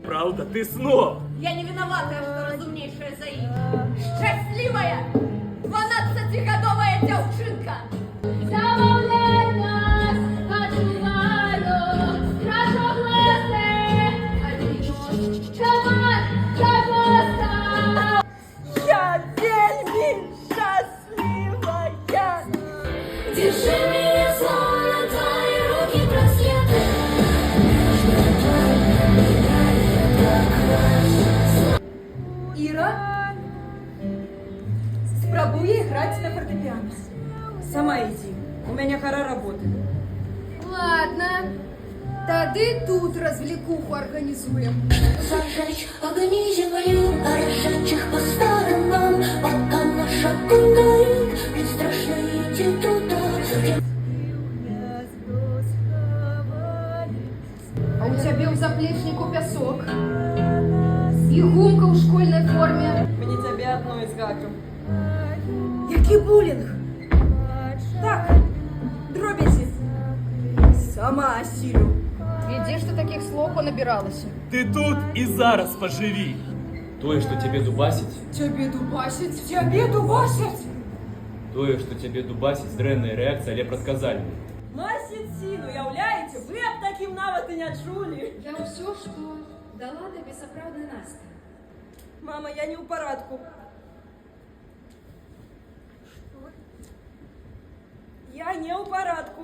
Правда, ты сноб. Я не виноватая, что разумнейшая за іх. Щасливая 12-годовая дівчинка. Замовляй нас, почуваю, страшогласе, Тамар, Запоста. Я вельми щасливая. Держи меня, золотые руки браслеты. Іра, спробуй грати на фортепіано. Сама иди, у меня пора работы. Ладно, тады тут развлекуху организуем. Зажечь огни землю, разжечь их по сторонам, пока наш огонь горит, не страшно идти туда. А у тебя в заплечнику песок. И гумка у школьной форме. Мне тебе одно из гаков. Який булінг? Так, дробязі. Сама осілю. Где ж ты таких слов понабиралася? Ты тут и зараз поживи. Тое, что тебе дубасить, Тебе дубасить, тебе дубасить. тое, что тебе дубасить, здрэнная реакция лепрадказальная. Масіцину, уявляєте, ви б таким навати не чули. Я все, что дала тебе соправда Настя. Мама, я не у парадку. Я не у парадку.